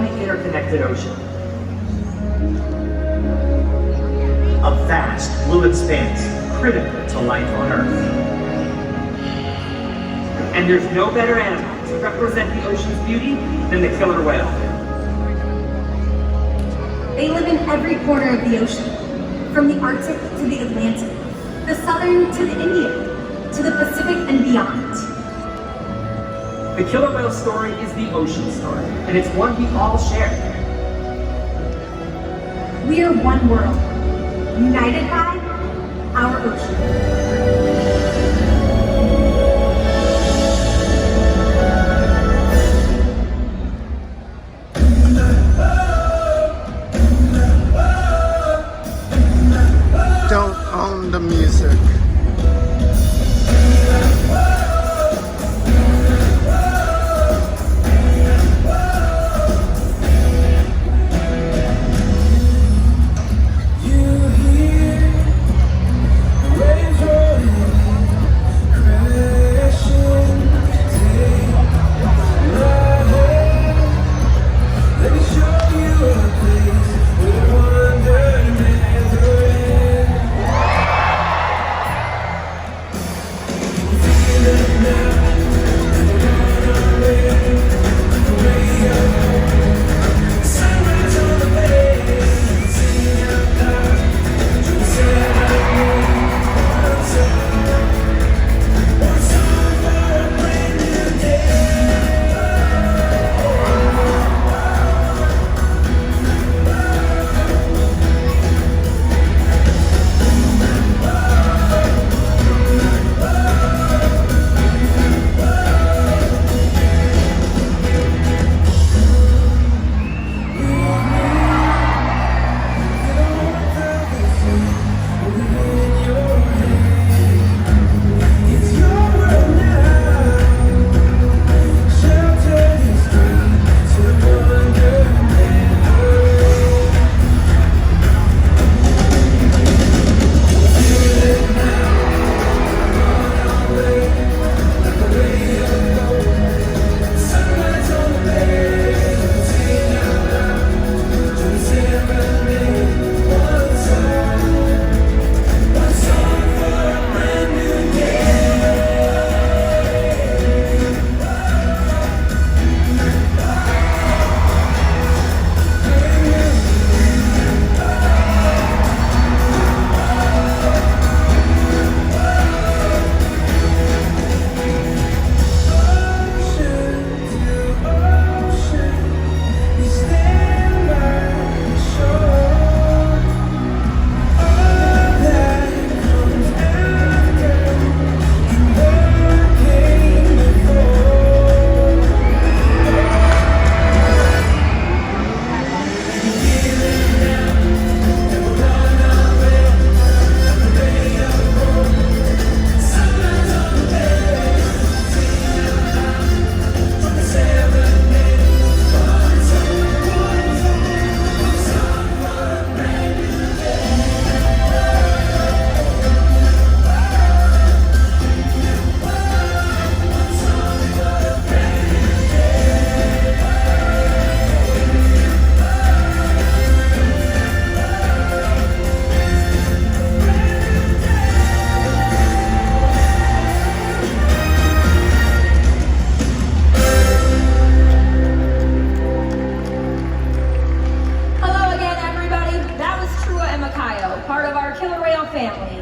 one interconnected ocean. A vast blue expanse critical to life on Earth. And there's no better animal to represent the ocean's beauty than the killer whale. They live in every corner of the ocean, from the Arctic to the Atlantic, the Southern to the Indian, to the Pacific and beyond. The killer whale story is the ocean story, and it's one we all share. We are one world, united by our ocean. Don't own the music.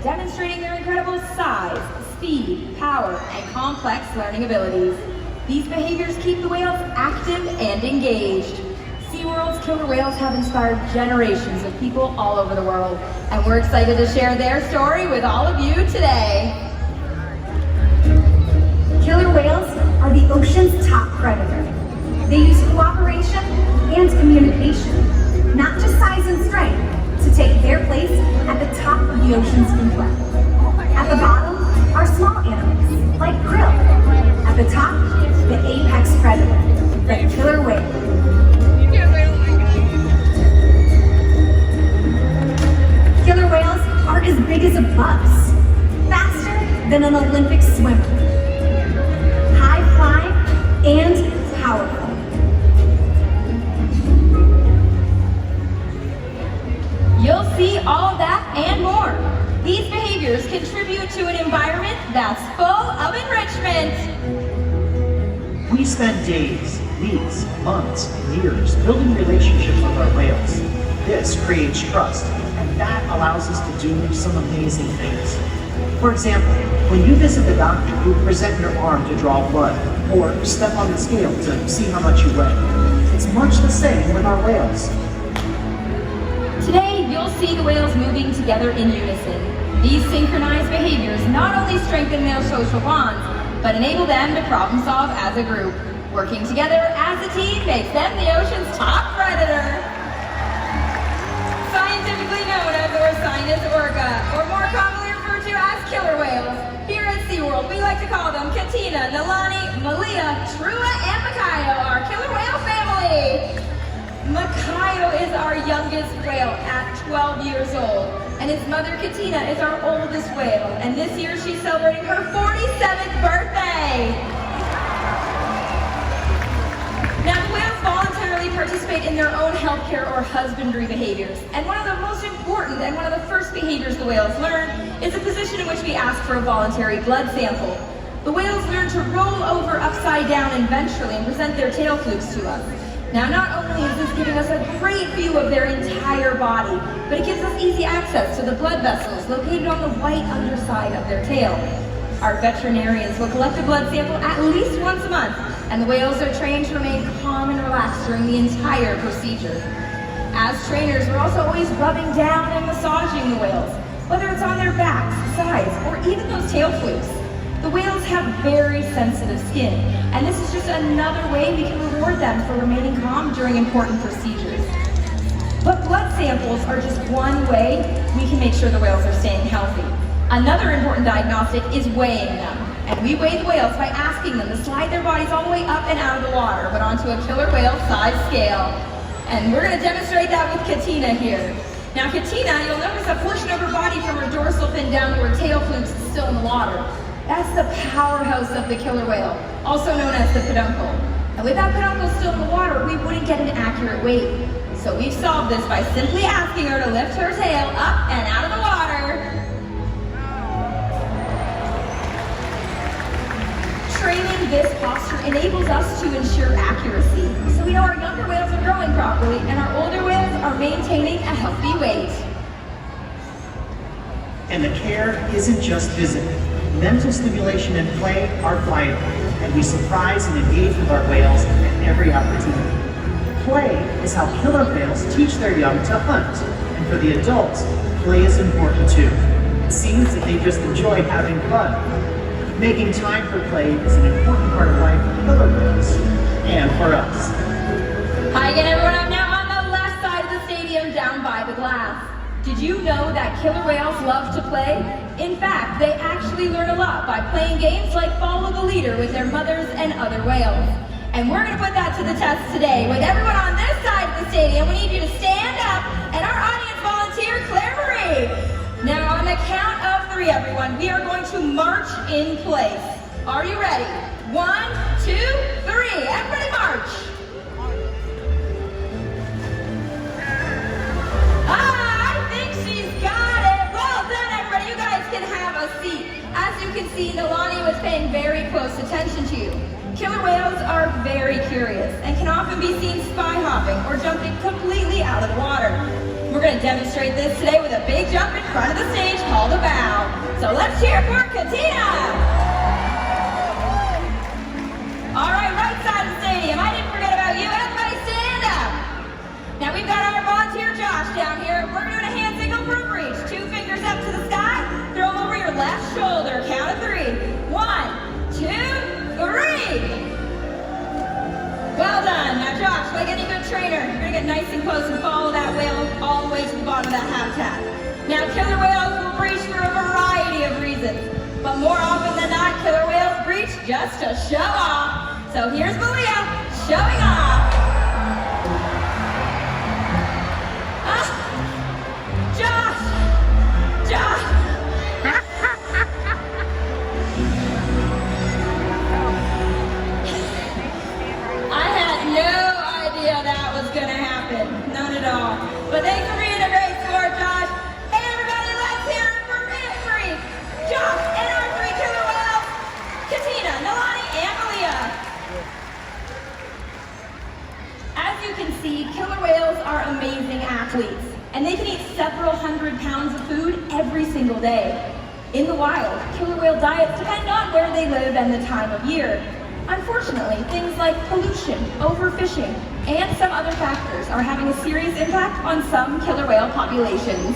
demonstrating their incredible size, speed, power, and complex learning abilities. These behaviors keep the whales active and engaged. SeaWorld's killer whales have inspired generations of people all over the world, and we're excited to share their story with all of you today. Killer whales are the ocean's top predator. They use cooperation and communication, not just size and strength, to take their place at the top of the ocean's food web. At the bottom are small animals, like krill. At the top, the apex predator, the killer whale. Killer whales are as big as a bus, faster than an Olympic swimmer, high flying and powerful. to an environment that's full of enrichment. We spend days, weeks, months, and years building relationships with our whales. This creates trust, and that allows us to do some amazing things. For example, when you visit the doctor, you present your arm to draw blood, or step on the scale to see how much you weigh. It's much the same with our whales. Today, you'll see the whales moving together in unison. These synchronized behaviors not only strengthen their social bonds, but enable them to problem solve as a group. Working together as a team makes them the ocean's top predator. Scientifically known as Orcinus orca, or more commonly referred to as killer whales. Here at SeaWorld, we like to call them Katina, Nalani, Malia, Trua, and Makayo, our killer whale family. Makayo is our youngest whale at 12 years old, and his mother Katina is our oldest whale, and this year she's celebrating her 47th birthday. Now, the whales voluntarily participate in their own healthcare or husbandry behaviors, and one of the most important and one of the first behaviors the whales learn is the position in which we ask for a voluntary blood sample. The whales learn to roll over upside down and ventrally and present their tail flukes to us. Now, not only is this giving us a great view of their entire body, but it gives us easy access to the blood vessels located on the white underside of their tail. Our veterinarians will collect a blood sample at least once a month, and the whales are trained to remain calm and relaxed during the entire procedure. As trainers, we're also always rubbing down and massaging the whales, whether it's on their backs, sides, or even those tail flukes. The whales have very sensitive skin, and this is just another way we can reward them for remaining calm during important procedures. But blood samples are just one way we can make sure the whales are staying healthy. Another important diagnostic is weighing them, and we weigh the whales by asking them to slide their bodies all the way up and out of the water, but onto a killer whale size scale. And we're going to demonstrate that with Katina here. Now, Katina, you'll notice a portion of her body from her dorsal fin down to her tail flukes is still in the water. That's the powerhouse of the killer whale, also known as the peduncle. And with that peduncle still in the water, we wouldn't get an accurate weight. So we've solved this by simply asking her to lift her tail up and out of the water. Training this posture enables us to ensure accuracy, so we know our younger whales are growing properly and our older whales are maintaining a healthy weight. And the care isn't just physical. Mental stimulation and play are vital, and we surprise and engage with our whales at every opportunity. Play is how killer whales teach their young to hunt, and for the adults, play is important too. It seems that they just enjoy having fun. Making time for play is an important part of life for killer whales, and for us. Hi again, everyone. I'm now on the left side of the stadium down by the glass. Did you know that killer whales love to play? In fact, they actually learn a lot by playing games like Follow the Leader with their mothers and other whales. And we're going to put that to the test today. With everyone on this side of the stadium, we need you to stand up, and our audience volunteer, Claire Marie. Now, on the count of 3, everyone, we are going to march in place. Are you ready? 1, 2, 3. Everybody march. I think she's got it. Well done, everybody. You guys can have a seat. As you can see, Nalani was paying very close attention to you. Killer whales are very curious and can often be seen spy hopping or jumping completely out of the water. We're going to demonstrate this today with a big jump in front of the stage called a bow. So let's cheer for Katina! All right, right side of the stadium. I didn't forget about you. Everybody stand up. Now we've got our volunteer Josh down here. We're doing a hand signal for a breach. 2 fingers up to the sky. Throw them over your left shoulder. Count of 3. 1, 2, 3. Well done. Now Josh, like any good trainer, you're going to get nice and close and follow that whale all the way to the bottom of that habitat. Now killer whales will breach for a variety of reasons, but more often than not, killer whales breach just to show off. So here's Malia showing off. Josh! Josh! I had no idea that was going to happen. None at all. But thanks for being a great sport, Josh. Hey, everybody, let's hear it for Victory. Josh! are amazing athletes, and they can eat several hundred pounds of food every single day. In the wild, killer whale diets depend on where they live and the time of year. Unfortunately, things like pollution, overfishing, and some other factors are having a serious impact on some killer whale populations.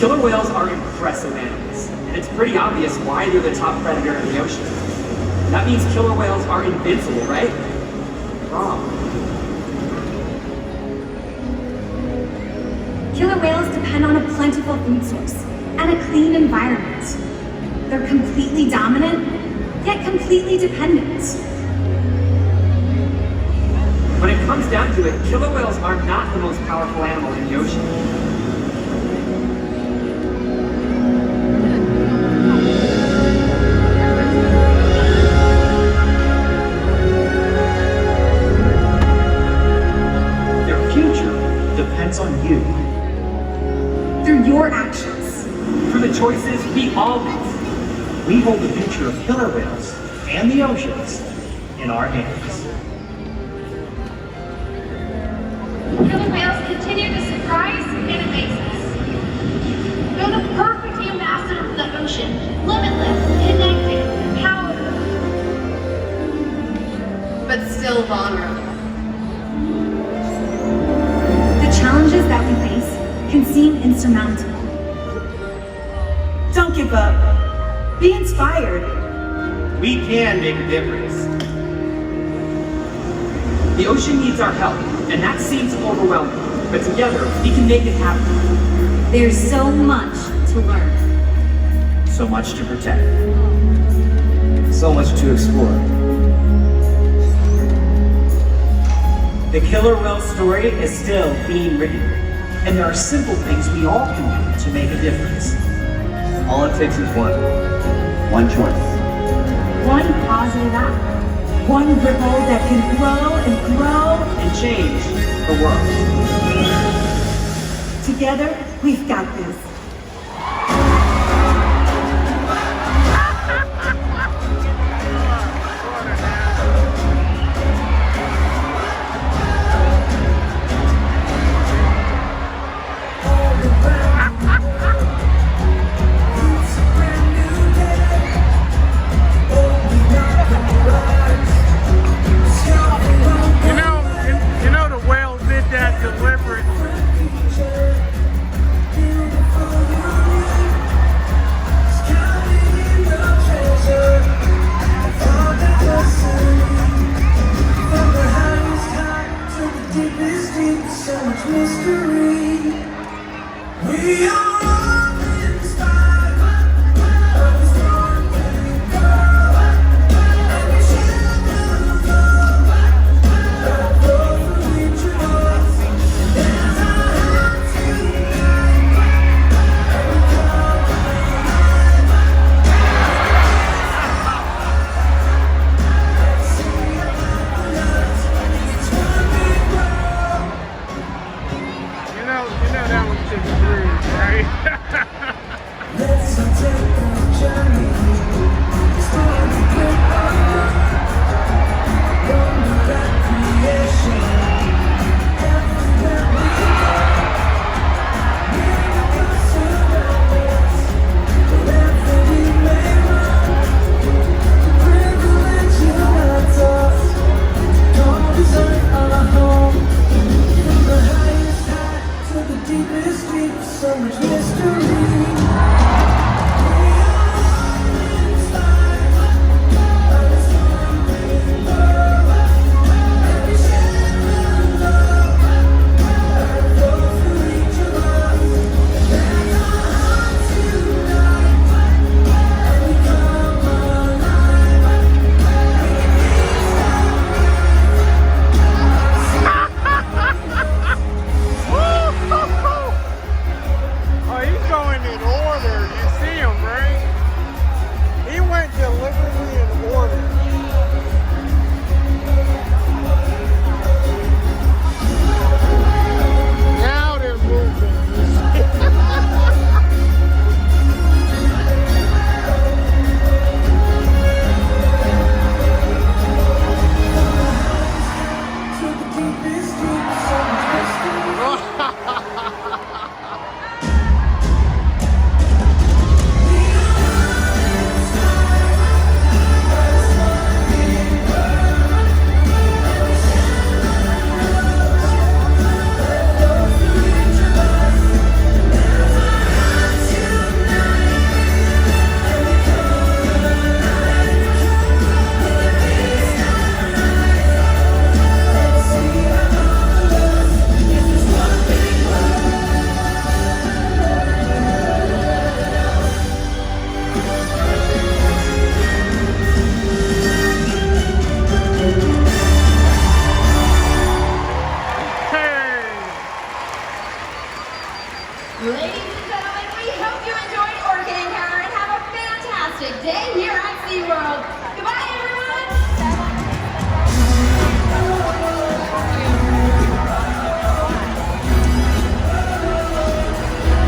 Killer whales are impressive animals, and it's pretty obvious why they're the top predator in the ocean. That means killer whales are invincible, right? Wrong. Killer whales depend on a plentiful food source and a clean environment. They're completely dominant, yet completely dependent. When it comes down to it, killer whales are not the most powerful animal in the ocean. Depends on you. Through your actions. Through the choices we all make. We hold the future of killer whales and the oceans in our hands. Killer whales continue to surprise and amaze us. They're the perfect ambassador for the ocean. Limitless, connected, powerful, but still vulnerable. Challenges that we face can seem insurmountable. Don't give up. Be inspired. We can make a difference. The ocean needs our help, and that seems overwhelming, but together we can make it happen. There's so much to learn. So much to protect. So much to explore. The killer whale story is still being written, and there are simple things we all can do to make a difference. All it takes is one choice. One positive act. One ripple that can grow and grow. And change the world. Together, we've got this. So much mystery. We are